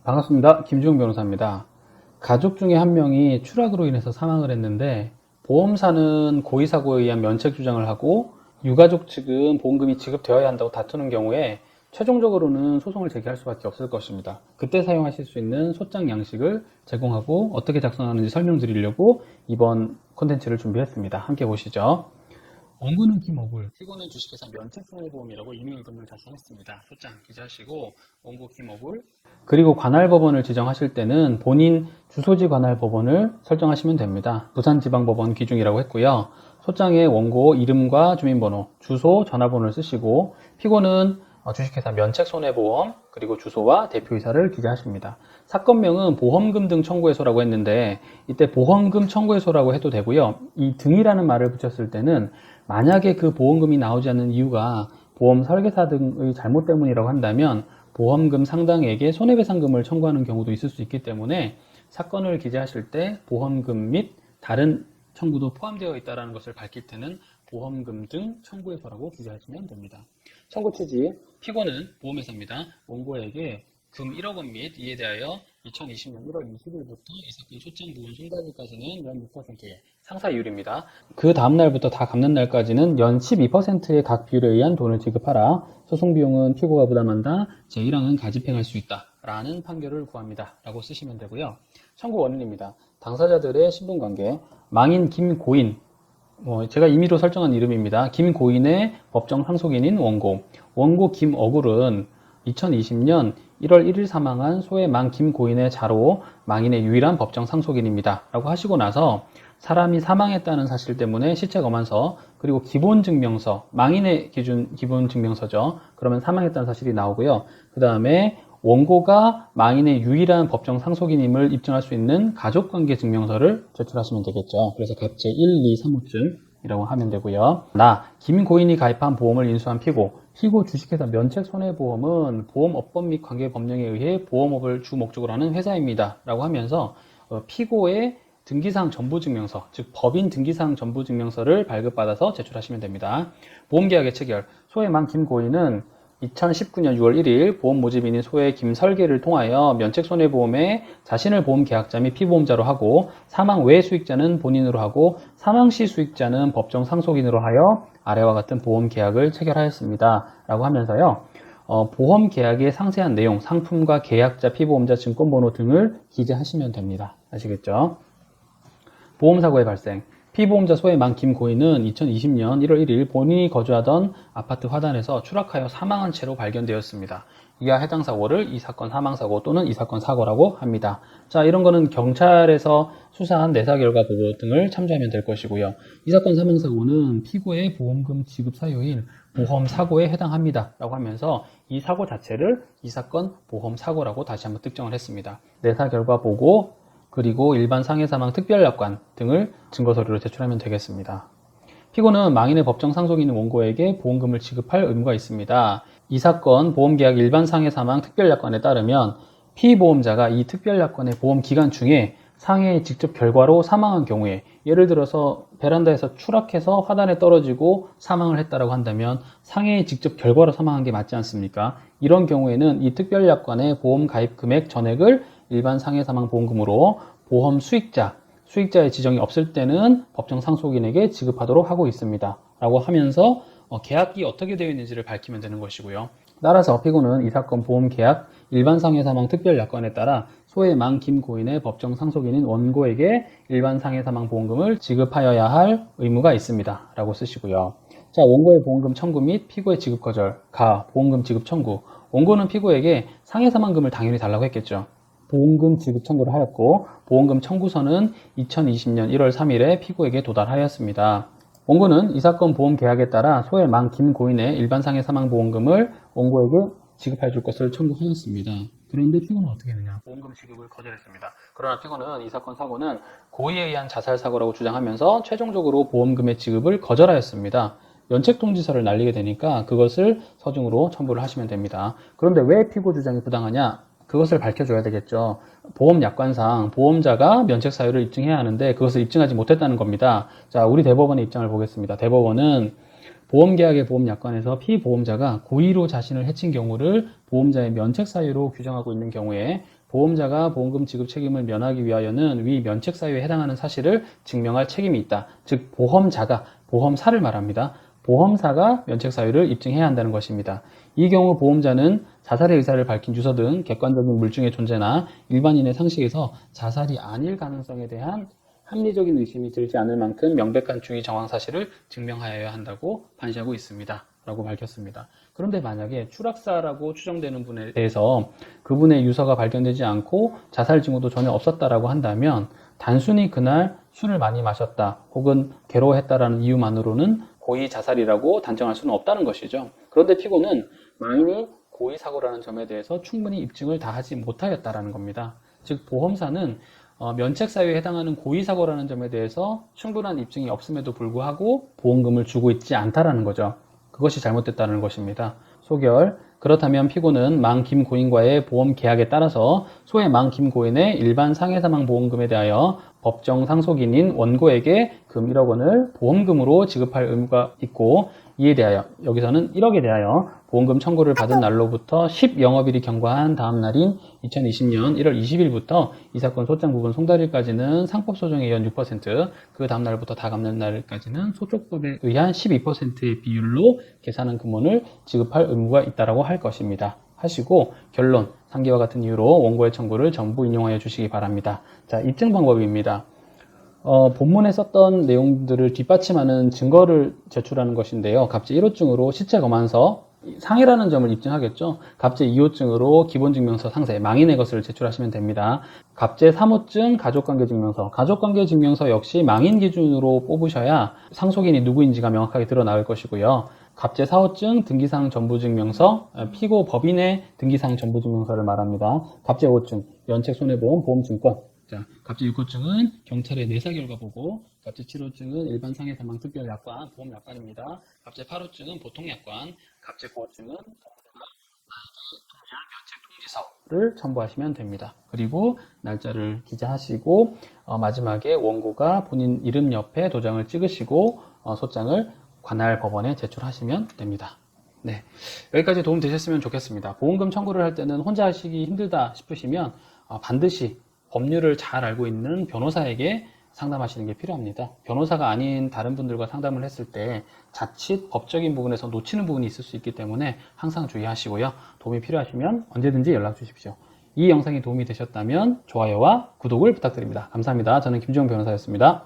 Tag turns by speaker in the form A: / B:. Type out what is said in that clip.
A: 반갑습니다. 김주영 변호사입니다. 가족 중에 한 명이 추락으로 인해서 사망을 했는데 보험사는 고의사고에 의한 면책 주장을 하고 유가족 측은 보험금이 지급되어야 한다고 다투는 경우에 최종적으로는 소송을 제기할 수밖에 없을 것입니다. 그때 사용하실 수 있는 소장 양식을 제공하고 어떻게 작성하는지 설명드리려고 이번 콘텐츠를 준비했습니다. 함께 보시죠. 원고는 김어굴, 피고는 주식회사 면책손해보험이라고 임의의금을 작성했습니다. 소장 기재하시고 원고 김어굴, 그리고 관할법원을 지정하실 때는 본인 주소지 관할법원을 설정하시면 됩니다. 부산지방법원 기준이라고 했고요. 소장에 원고 이름과 주민번호, 주소, 전화번호를 쓰시고 피고는 주식회사 면책손해보험 그리고 주소와 대표이사를 기재하십니다. 사건명은 보험금 등 청구해소라고 했는데 이때 보험금 청구해소라고 해도 되고요. 이 등이라는 말을 붙였을 때는 만약에 그 보험금이 나오지 않는 이유가 보험 설계사 등의 잘못 때문이라고 한다면 보험금 상당액의 손해배상금을 청구하는 경우도 있을 수 있기 때문에 사건을 기재하실 때 보험금 및 다른 청구도 포함되어 있다는 것을 밝힐 때는 보험금 등 청구해소라고 기재하시면 됩니다. 청구 취지, 피고는 보험회사입니다. 원고에게 금 1억 원 및 이에 대하여 2020년 1월 20일부터 이 사건 소장 부분 송달일까지는 연 6%의 상사이율입니다. 그 다음날부터 다 갚는 날까지는 연 12%의 각 비율에 의한 돈을 지급하라. 소송비용은 피고가 부담한다. 제1항은 가집행할 수 있다. 라는 판결을 구합니다. 라고 쓰시면 되고요. 청구 원인입니다. 당사자들의 신분관계, 망인 김고인, 제가 임의로 설정한 이름입니다. 김고인의 법정 상속인인 원고. 원고 김어굴은 2020년 1월 1일 사망한 소의 망 김고인의 자로 망인의 유일한 법정 상속인입니다. 라고 하시고 나서 사람이 사망했다는 사실 때문에 시체검안서 그리고 기본증명서, 망인의 기준 기본증명서죠. 그러면 사망했다는 사실이 나오고요. 그 다음에 원고가 망인의 유일한 법정 상속인임을 입증할 수 있는 가족관계 증명서를 제출하시면 되겠죠. 그래서 각제 1, 2, 3호증이라고 하면 되고요. 김고인이 가입한 보험을 인수한 피고 주식회사 면책손해보험은 보험업법 및 관계법령에 의해 보험업을 주 목적으로 하는 회사입니다. 라고 하면서 피고의 등기사항 전부증명서, 즉 법인 등기사항 전부증명서를 발급받아서 제출하시면 됩니다. 보험계약의 체결, 소의 망 김고인은 2019년 6월 1일 보험 모집인인 소의 김설계를 통하여 면책손해보험에 자신을 보험계약자 및 피보험자로 하고 사망 외 수익자는 본인으로 하고 사망 시 수익자는 법정 상속인으로 하여 아래와 같은 보험계약을 체결하였습니다. 라고 하면서요. 보험계약의 상세한 내용, 상품과 계약자, 피보험자, 증권번호 등을 기재하시면 됩니다. 아시겠죠? 보험사고의 발생. 피보험자 소의 망 김고인은 2020년 1월 1일 본인이 거주하던 아파트 화단에서 추락하여 사망한 채로 발견되었습니다. 이하 해당 사고를 이 사건 사망사고 또는 이 사건 사고라고 합니다. 자, 이런 거는 경찰에서 수사한 내사 결과 보고 등을 참조하면 될 것이고요. 이 사건 사망사고는 피고의 보험금 지급 사유인 보험사고에 해당합니다. 라고 하면서 이 사고 자체를 이 사건 보험사고라고 다시 한번 특정을 했습니다. 내사 결과 보고 그리고 일반 상해사망 특별약관 등을 증거서류로 제출하면 되겠습니다. 피고는 망인의 법정 상속인인 원고에게 보험금을 지급할 의무가 있습니다. 이 사건 보험계약 일반 상해사망 특별약관에 따르면 피보험자가 이 특별약관의 보험기간 중에 상해의 직접 결과로 사망한 경우에 예를 들어서 베란다에서 추락해서 화단에 떨어지고 사망을 했다고 한다면 상해의 직접 결과로 사망한 게 맞지 않습니까? 이런 경우에는 이 특별약관의 보험 가입 금액 전액을 일반 상해사망보험금으로 보험 수익자의 지정이 없을 때는 법정 상속인에게 지급하도록 하고 있습니다. 라고 하면서 계약이 어떻게 되어 있는지를 밝히면 되는 것이고요. 따라서 피고는 이 사건 보험계약 일반 상해사망 특별약관에 따라 소의 망 김고인의 법정 상속인인 원고에게 일반 상해사망보험금을 지급하여야 할 의무가 있습니다. 라고 쓰시고요. 자, 원고의 보험금 청구 및 피고의 지급 거절, 보험금 지급 청구. 원고는 피고에게 상해사망금을 당연히 달라고 했겠죠. 보험금 지급 청구를 하였고 보험금 청구서는 2020년 1월 3일에 피고에게 도달하였습니다. 원고는 이 사건 보험 계약에 따라 소의 망 김고인의 일반 상해 사망 보험금을 원고에게 지급해 줄 것을 청구하였습니다. 그런데 피고는 어떻게 했느냐? 보험금 지급을 거절했습니다. 그러나 피고는 이 사건 사고는 고의에 의한 자살 사고라고 주장하면서 최종적으로 보험금의 지급을 거절하였습니다. 면책통지서를 날리게 되니까 그것을 서중으로 첨부를 하시면 됩니다. 그런데 왜 피고 주장이 부당하냐? 그것을 밝혀줘야 되겠죠. 보험약관상 보험자가 면책 사유를 입증해야 하는데 그것을 입증하지 못했다는 겁니다. 자, 우리 대법원의 입장을 보겠습니다. 대법원은 보험계약의 보험약관에서 피보험자가 고의로 자신을 해친 경우를 보험자의 면책 사유로 규정하고 있는 경우에 보험자가 보험금 지급 책임을 면하기 위하여는 위 면책 사유에 해당하는 사실을 증명할 책임이 있다. 즉 보험자가, 보험사를 말합니다. 보험사가 면책 사유를 입증해야 한다는 것입니다. 이 경우 보험자는 자살의 의사를 밝힌 주소 등 객관적인 물증의 존재나 일반인의 상식에서 자살이 아닐 가능성에 대한 합리적인 의심이 들지 않을 만큼 명백한 주의 정황 사실을 증명하여야 한다고 판시하고 있습니다. 라고 밝혔습니다. 그런데 만약에 추락사라고 추정되는 분에 대해서 그분의 유서가 발견되지 않고 자살 징후도 전혀 없었다라고 한다면 단순히 그날 술을 많이 마셨다 혹은 괴로워했다라는 이유만으로는 고의 자살이라고 단정할 수는 없다는 것이죠. 그런데 피고는 망인이 고의 사고라는 점에 대해서 충분히 입증을 다 하지 못하였다라는 겁니다. 즉 보험사는 면책 사유에 해당하는 고의 사고라는 점에 대해서 충분한 입증이 없음에도 불구하고 보험금을 주고 있지 않다라는 거죠. 그것이 잘못됐다는 것입니다. 소결. 그렇다면 피고는 망 김고인과의 보험 계약에 따라서 소의 망 김고인의 일반 상해사망보험금에 대하여 법정 상속인인 원고에게 금 1억 원을 보험금으로 지급할 의무가 있고, 이에 대하여 여기서는 1억에 대하여 보험금 청구를 받은 날로부터 10영업일이 경과한 다음 날인 2020년 1월 20일부터 이 사건 소장 부분 송달일까지는 상법소정에 의한 6%, 그 다음 날부터 다 갚는 날까지는 소촉법에 의한 12%의 비율로 계산한 금원을 지급할 의무가 있다라고 할 것입니다. 하시고 결론, 상기와 같은 이유로 원고의 청구를 전부 인용하여 주시기 바랍니다. 자, 입증 방법입니다. 본문에 썼던 내용들을 뒷받침하는 증거를 제출하는 것인데요. 갑제 1호증으로 시체 검안서, 상해라는 점을 입증하겠죠. 갑제 2호증으로 기본증명서 상세, 망인의 것을 제출하시면 됩니다. 갑제 3호증 가족관계증명서, 가족관계증명서 역시 망인 기준으로 뽑으셔야 상속인이 누구인지가 명확하게 드러나올 것이고요. 갑제 4호증 등기상 전부증명서, 피고 법인의 등기상 전부증명서를 말합니다. 갑제 5호증 면책손해보험 보험증권. 자, 갑제 6호증은 경찰의 내사 결과 보고, 갑제 7호증은 일반 상해사망 특별약관, 보험약관입니다. 갑제 8호증은 보통약관, 갑제 9호증은 면책통지서를 첨부하시면 됩니다. 그리고 날짜를 기재하시고 마지막에 원고가 본인 이름 옆에 도장을 찍으시고 소장을 관할 법원에 제출하시면 됩니다. 네, 여기까지 도움 되셨으면 좋겠습니다. 보험금 청구를 할 때는 혼자 하시기 힘들다 싶으시면 반드시 법률을 잘 알고 있는 변호사에게 상담하시는 게 필요합니다. 변호사가 아닌 다른 분들과 상담을 했을 때 자칫 법적인 부분에서 놓치는 부분이 있을 수 있기 때문에 항상 주의하시고요. 도움이 필요하시면 언제든지 연락 주십시오. 이 영상이 도움이 되셨다면 좋아요와 구독을 부탁드립니다. 감사합니다. 저는 김주영 변호사였습니다.